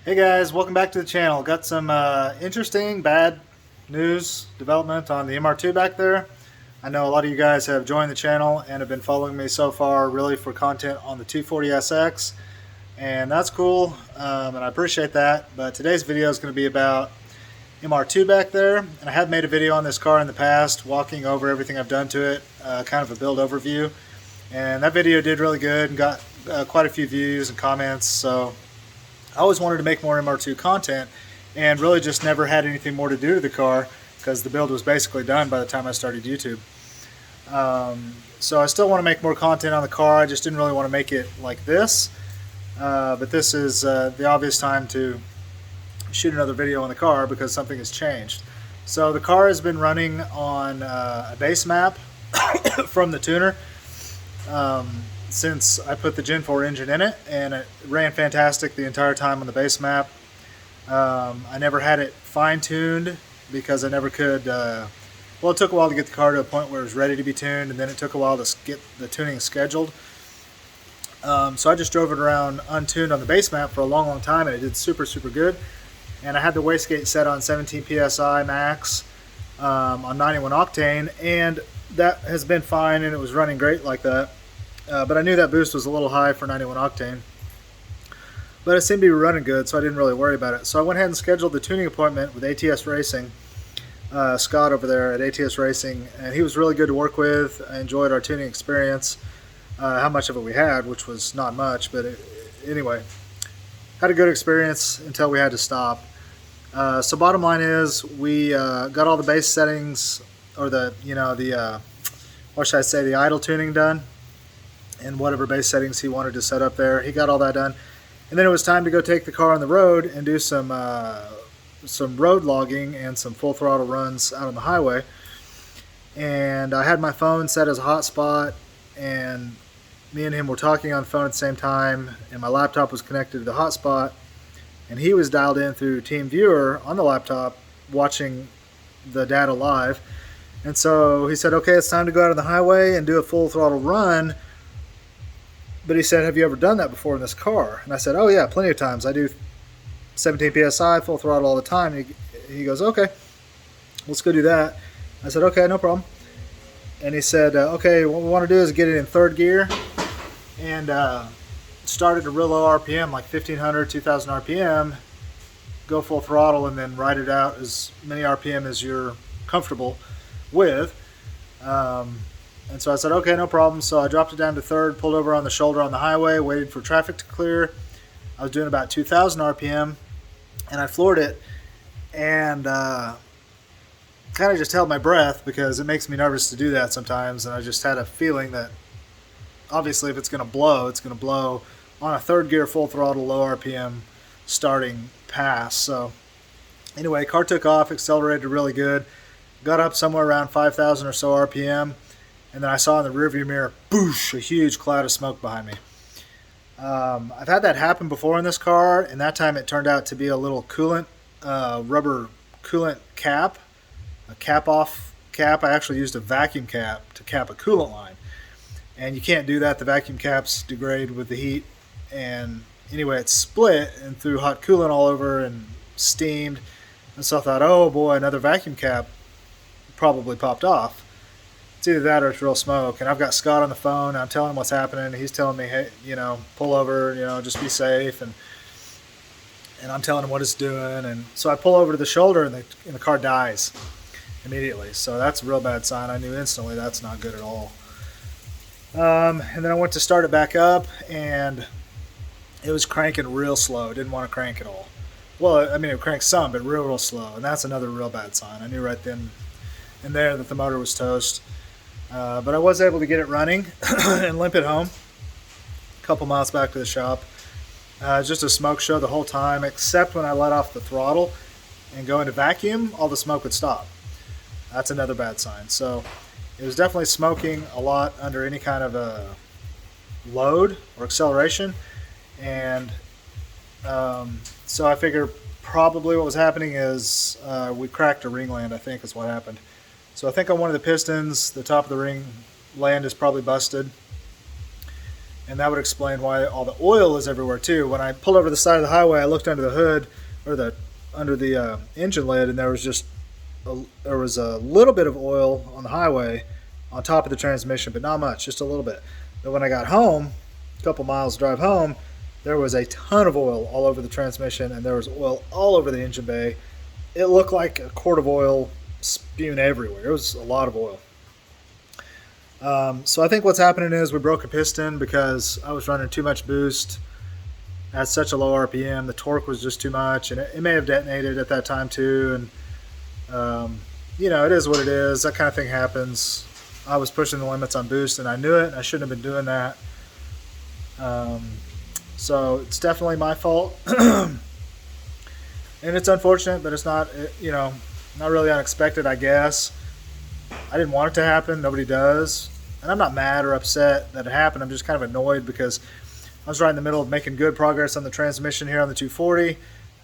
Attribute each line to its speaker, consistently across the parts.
Speaker 1: Hey guys, welcome back to the channel. Got some interesting bad news development on the MR2 back there. I know a lot of you guys have joined the channel and have been following me so far really for content on the 240SX, and that's cool, and I appreciate that. But today's video is going to be about MR2 back there, and I have made a video on this car in the past walking over everything I've done to it, kind of a build overview, and that video did really good and got quite a few views and comments, so I always wanted to make more MR2 content and really just never had anything more to do to the car because the build was basically done by the time I started YouTube. So I still want to make more content on the car. I just didn't really want to make it like this. But this is the obvious time to shoot another video on the car because something has changed. So the car has been running on a base map from the tuner. Since I put the Gen 4 engine in it, and it ran fantastic the entire time on the base map. I never had it fine-tuned because I never could. Well, it took a while to get the car to a point where it was ready to be tuned, and then it took a while to get the tuning scheduled. So I just drove it around untuned on the base map for a long time, and it did super good. And I had the wastegate set on 17 psi max on 91 octane, and that has been fine, and it was running great like that. But I knew that boost was a little high for 91 octane. But it seemed to be running good, so I didn't really worry about it. So I went ahead and scheduled the tuning appointment with ATS Racing, Scott over there at ATS Racing, and he was really good to work with. I enjoyed our tuning experience, how much of it we had, which was not much, but anyway, had a good experience until we had to stop. So bottom line is we got all the base settings, or or should I say the idle tuning done, and whatever base settings he wanted to set up there. He got all that done. And then it was time to go take the car on the road and do some road logging and some full throttle runs out on the highway. And I had my phone set as a hotspot, and me and him were talking on the phone at the same time, and my laptop was connected to the hotspot, and he was dialed in through TeamViewer on the laptop watching the data live. And so he said, okay, it's time to go out on the highway and do a full throttle run. But he said, have you ever done that before in this car? And I said, oh yeah, plenty of times. I do 17 psi, full throttle all the time. And he goes, okay, let's go do that. I said, okay, no problem. And he said, okay, what we want to do is get it in third gear and start at a real low RPM, like 1500, 2000 RPM, go full throttle, and then ride it out as many RPM as you're comfortable with. And so I said, okay, no problem. So I dropped it down to third, pulled over on the shoulder on the highway, waited for traffic to clear. I was doing about 2,000 RPM, and I floored it, and kind of just held my breath because it makes me nervous to do that sometimes. And I just had a feeling that obviously if it's going to blow, it's going to blow on a third gear, full throttle, low RPM starting pass. So anyway, car took off, accelerated really good, got up somewhere around 5,000 or so RPM. And then I saw in the rearview mirror, boosh, a huge cloud of smoke behind me. I've had that happen before in this car, and that time it turned out to be a little coolant, rubber coolant cap, a cap-off cap. I actually used a vacuum cap to cap a coolant line. And you can't do that. The vacuum caps degrade with the heat. And anyway, it split and threw hot coolant all over and steamed. And so I thought, oh boy, another vacuum cap probably popped off. It's either that or it's real smoke. And I've got Scott on the phone. I'm telling him what's happening. He's telling me, hey, pull over, just be safe. And I'm telling him what it's doing. And so I pull over to the shoulder, and the car dies immediately. So that's a real bad sign. I knew instantly that's not good at all. And then I went to start it back up, and it was cranking real slow. It didn't want to crank at all. Well, I mean, it cranked some, but real slow. And that's another real bad sign. I knew right then and there that the motor was toast. But I was able to get it running and limp it home a couple miles back to the shop. Just a smoke show the whole time, except when I let off the throttle and go into vacuum, all the smoke would stop. That's another bad sign. So it was definitely smoking a lot under any kind of a load or acceleration. And so I figured probably what was happening is we cracked a ringland, I think is what happened. So I think on one of the pistons, the top of the ring land is probably busted. and that would explain why all the oil is everywhere too. When I pulled over to the side of the highway, I looked under the hood or under the engine lid, and there was a little bit of oil on the highway on top of the transmission, but not much, just a little bit. But when I got home, a couple miles drive home, there was a ton of oil all over the transmission, and there was oil all over the engine bay. It looked like a quart of oil spewing everywhere. It was a lot of oil. So I think what's happening is we broke a piston because I was running too much boost at such a low RPM. The torque was just too much, and it may have detonated at that time too. And it is what it is. That kind of thing happens. I was pushing the limits on boost, and I knew it, and I shouldn't have been doing that. So it's definitely my fault. And it's unfortunate, but it's not really unexpected, I guess. I didn't want it to happen. Nobody does. And I'm not mad or upset that it happened. I'm just kind of annoyed because I was right in the middle of making good progress on the transmission here on the 240. And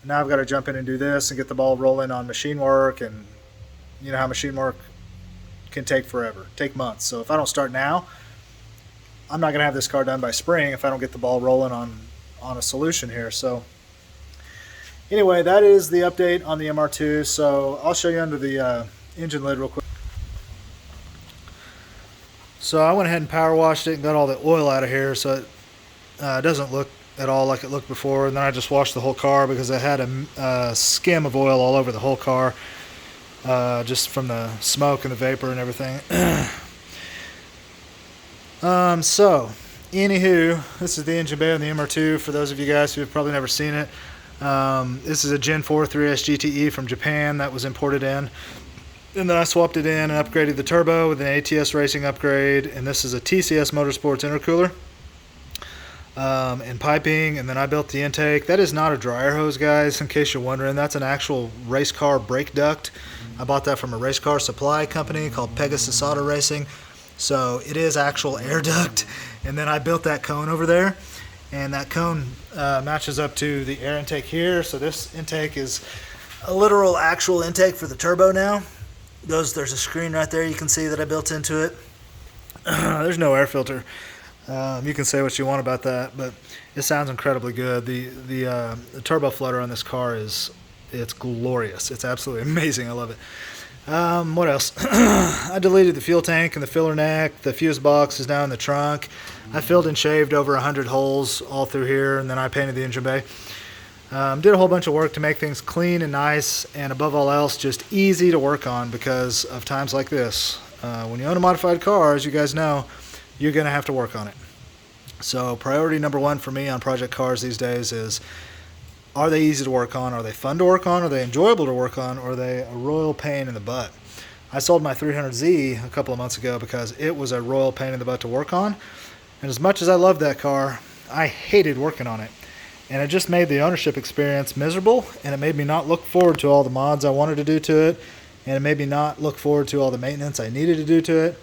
Speaker 1: now I've got to jump in and do this and get the ball rolling on machine work. And you know how machine work can take forever, take months. So if I don't start now, I'm not going to have this car done by spring if I don't get the ball rolling on a solution here. So anyway, that is the update on the MR2. So I'll show you under the engine lid real quick. So I went ahead and power washed it and got all the oil out of here so it doesn't look at all like it looked before. And then I just washed the whole car because I had a skim of oil all over the whole car, just from the smoke and the vapor and everything. So anywho, this is the engine bay on the MR2 for those of you guys who have probably never seen it. This is a Gen 4 3S GTE from Japan that was imported in. And then I swapped it in and upgraded the turbo with an ATS Racing upgrade. And this is a TCS Motorsports intercooler and piping. And then I built the intake. That is not a dryer hose, guys, in case you're wondering. That's an actual race car brake duct. I bought that from a race car supply company called Pegasus Auto Racing. So it is actual air duct. And then I built that cone over there. And that cone matches up to the air intake here. So this intake is a literal actual intake for the turbo now. There's a screen right there you can see that I built into it. There's no air filter. You can say what you want about that, but it sounds incredibly good. The turbo flutter on this car it's glorious. It's absolutely amazing. I love it. What else? I deleted the fuel tank and the filler neck. The fuse box is now in the trunk. I filled and shaved over 100 holes all through here, and then I painted the engine bay. Did a whole bunch of work to make things clean and nice, and above all else, just easy to work on because of times like this. When you own a modified car, as you guys know, you're going to have to work on it. So priority number one for me on project cars these days is, are they easy to work on? Are they fun to work on? Are they enjoyable to work on? Or are they a royal pain in the butt? I sold my 300Z a couple of months ago because it was a royal pain in the butt to work on. And as much as I loved that car, I hated working on it. And it just made the ownership experience miserable, and it made me not look forward to all the mods I wanted to do to it, and it made me not look forward to all the maintenance I needed to do to it.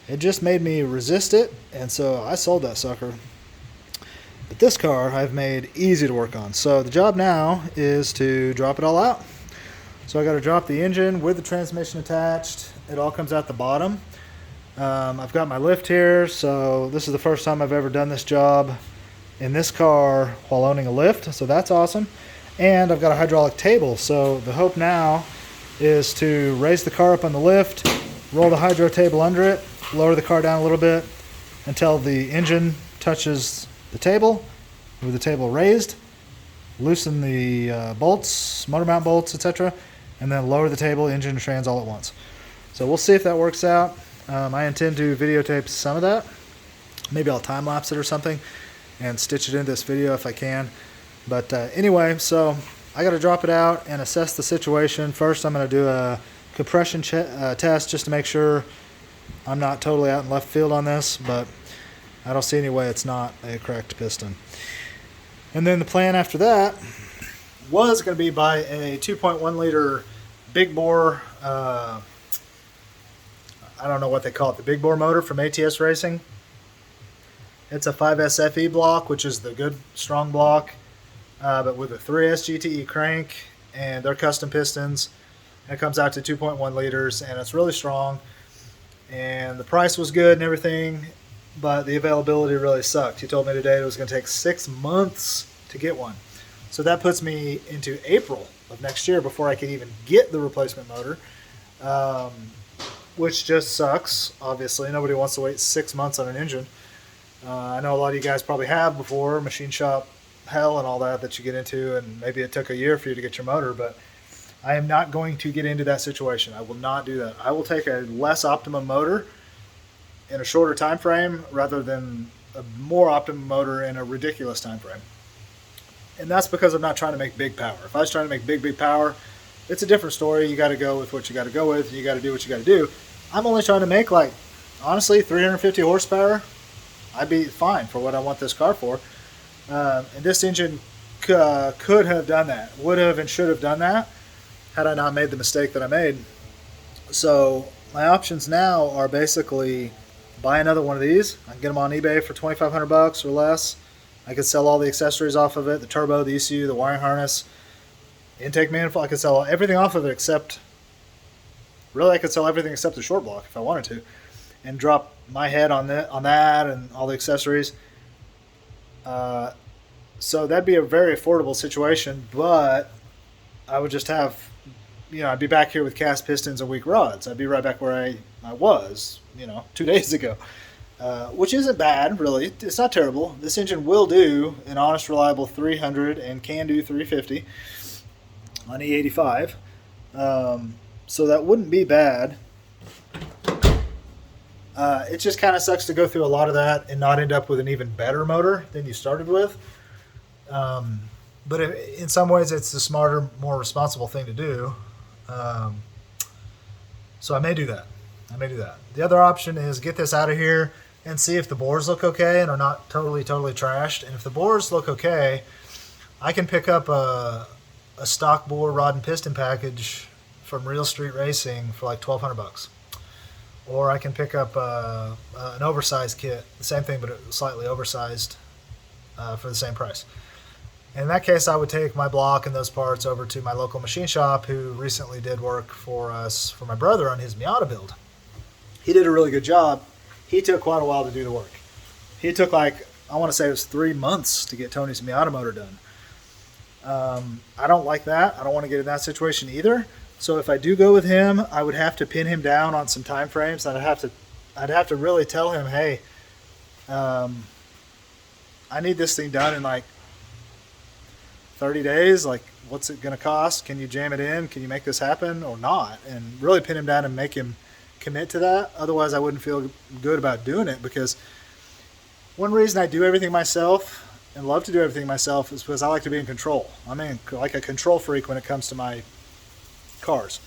Speaker 1: It just made me resist it, and so I sold that sucker. But this car I've made easy to work on. So the job now is to drop it all out. So I got to drop the engine with the transmission attached. It all comes out the bottom. I've got my lift here, so this is the first time I've ever done this job in this car while owning a lift, so that's awesome. And I've got a hydraulic table, so the hope now is to raise the car up on the lift, roll the hydro table under it, lower the car down a little bit until the engine touches the table with the table raised, loosen the bolts, motor mount bolts, etc., and then lower the table, engine and trans all at once. So we'll see if that works out. I intend to videotape some of that. Maybe I'll time lapse it or something and stitch it into this video if I can. But anyway, so I got to drop it out and assess the situation. First, I'm going to do a compression test just to make sure I'm not totally out in left field on this, but I don't see any way it's not a cracked piston. And then the plan after that was going to be buy a 2.1 liter big bore, I don't know what they call it, the big bore motor from ATS Racing. It's a 5SFE block, which is the good strong block, but with a 3S GTE crank and their custom pistons. It comes out to 2.1 liters, and it's really strong. And the price was good and everything. but the availability really sucked. He told me today it was going to take 6 months to get one. So that puts me into April of next year before I could even get the replacement motor, um, which just sucks. Obviously, nobody wants to wait 6 months on an engine. I know a lot of you guys probably have before, machine shop hell and all that you get into, and maybe it took a year for you to get your motor, but I am not going to get into that situation. I will not do that. I will take a less optimum motor in a shorter time frame rather than a more optimum motor in a ridiculous time frame. And that's because I'm not trying to make big power. If I was trying to make big power, it's a different story. You got to go with what you got to go with. You got to do what you got to do. I'm only trying to make, like, honestly, 350 horsepower. I'd be fine for what I want this car for. And this engine could have done that, would have and should have done that had I not made the mistake that I made. So my options now are basically buy another one of these. I can get them on eBay for $2,500 or less. I could sell all the accessories off of it, the turbo, the ECU, the wiring harness, intake manifold. I could sell everything off of it except, really I could sell everything except the short block if I wanted to, and drop my head on that and all the accessories. So that'd be a very affordable situation, but I would just have, I'd be back here with cast pistons and weak rods. I'd be right back where I was, 2 days ago, which isn't bad, really. It's not terrible. This engine will do an honest, reliable 300 and can do 350 on E85. So that wouldn't be bad. It just kind of sucks to go through a lot of that and not end up with an even better motor than you started with. But in some ways, it's the smarter, more responsible thing to do. So I may do that. The other option is get this out of here and see if the bores look okay and are not totally trashed. And if the bores look okay, I can pick up a stock bore rod and piston package from Real Street Racing for like $1,200. Or I can pick up an oversized kit, the same thing but slightly oversized for the same price. In that case, I would take my block and those parts over to my local machine shop who recently did work for us, for my brother on his Miata build. He did a really good job. He took quite a while to do the work. He took I want to say it was 3 months to get Tony's Miata motor done. I don't like that. I don't want to get in that situation either. So if I do go with him, I would have to pin him down on some time frames. I'd have to really tell him, hey, I need this thing done in like 30 days. Like, what's it going to cost? Can you jam it in? Can you make this happen or not? And really pin him down and make him commit to that. Otherwise, I wouldn't feel good about doing it, because one reason I do everything myself and love to do everything myself is because I like to be in control. I'm like a control freak when it comes to my cars.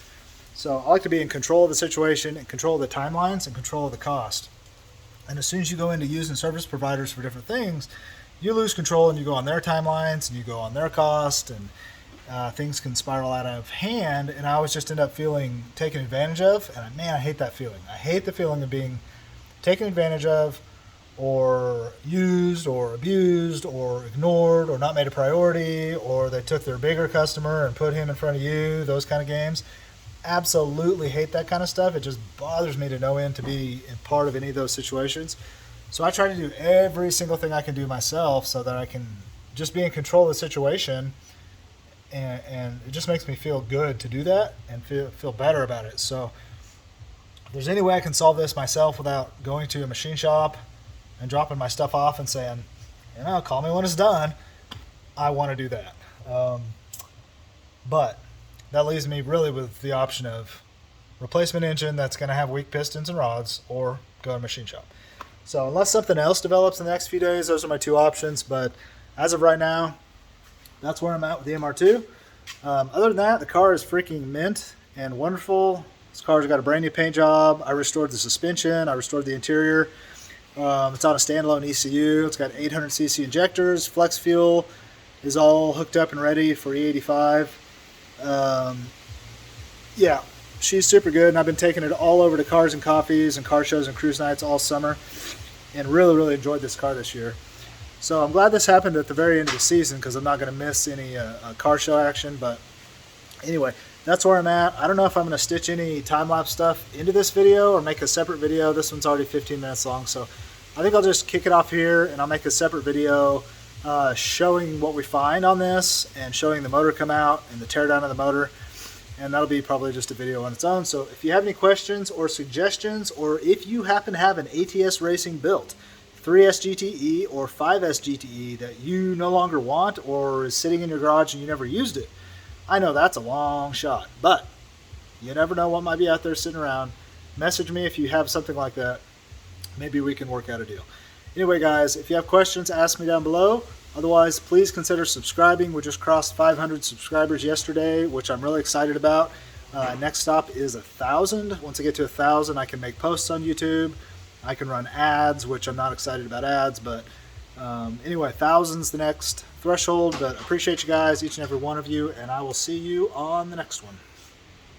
Speaker 1: So I like to be in control of the situation, and control of the timelines, and control of the cost. And as soon as you go into using service providers for different things, you lose control and you go on their timelines and you go on their cost, and things can spiral out of hand. And I always just end up feeling taken advantage of. And man, I hate that feeling. I hate the feeling of being taken advantage of, or used, or abused, or ignored, or not made a priority, or they took their bigger customer and put him in front of you, those kind of games. Absolutely hate that kind of stuff. It just bothers me to no end to be a part of any of those situations. So I try to do every single thing I can do myself so that I can just be in control of the situation, and it just makes me feel good to do that and feel better about it. So if there's any way I can solve this myself without going to a machine shop and dropping my stuff off and saying, call me when it's done, I want to do that. But that leaves me really with the option of replacement engine that's going to have weak pistons and rods, or go to a machine shop. So unless something else develops in the next few days, those are my two options. But as of right now, that's where I'm at with the MR2. Other than that, the car is freaking mint and wonderful. This car's got a brand new paint job. I restored the suspension. I restored the interior. It's on a standalone ECU. It's got 800cc injectors. Flex fuel is all hooked up and ready for E85. Yeah, she's super good, and I've been taking it all over to Cars and Coffees and car shows and cruise nights all summer, and really enjoyed this car this year. So I'm glad this happened at the very end of the season, because I'm not going to miss any car show action. But anyway, that's where I'm at. I don't know if I'm going to stitch any time-lapse stuff into this video or make a separate video. This one's already 15 minutes long, so I think I'll just kick it off here, and I'll make a separate video showing what we find on this and showing the motor come out and the teardown of the motor. And that'll be probably just a video on its own. So if you have any questions or suggestions, or if you happen to have an ATS Racing built 3S GTE or 5S GTE that you no longer want, or is sitting in your garage and you never used it, I know that's a long shot, but you never know what might be out there sitting around. Message me if you have something like that. Maybe we can work out a deal. Anyway, guys, if you have questions, ask me down below. Otherwise, please consider subscribing. We just crossed 500 subscribers yesterday, which I'm really excited about. Next stop is 1,000. Once I get to 1,000, I can make posts on YouTube. I can run ads, which I'm not excited about ads, but anyway, 1,000's the next threshold. But appreciate you guys, each and every one of you, and I will see you on the next one.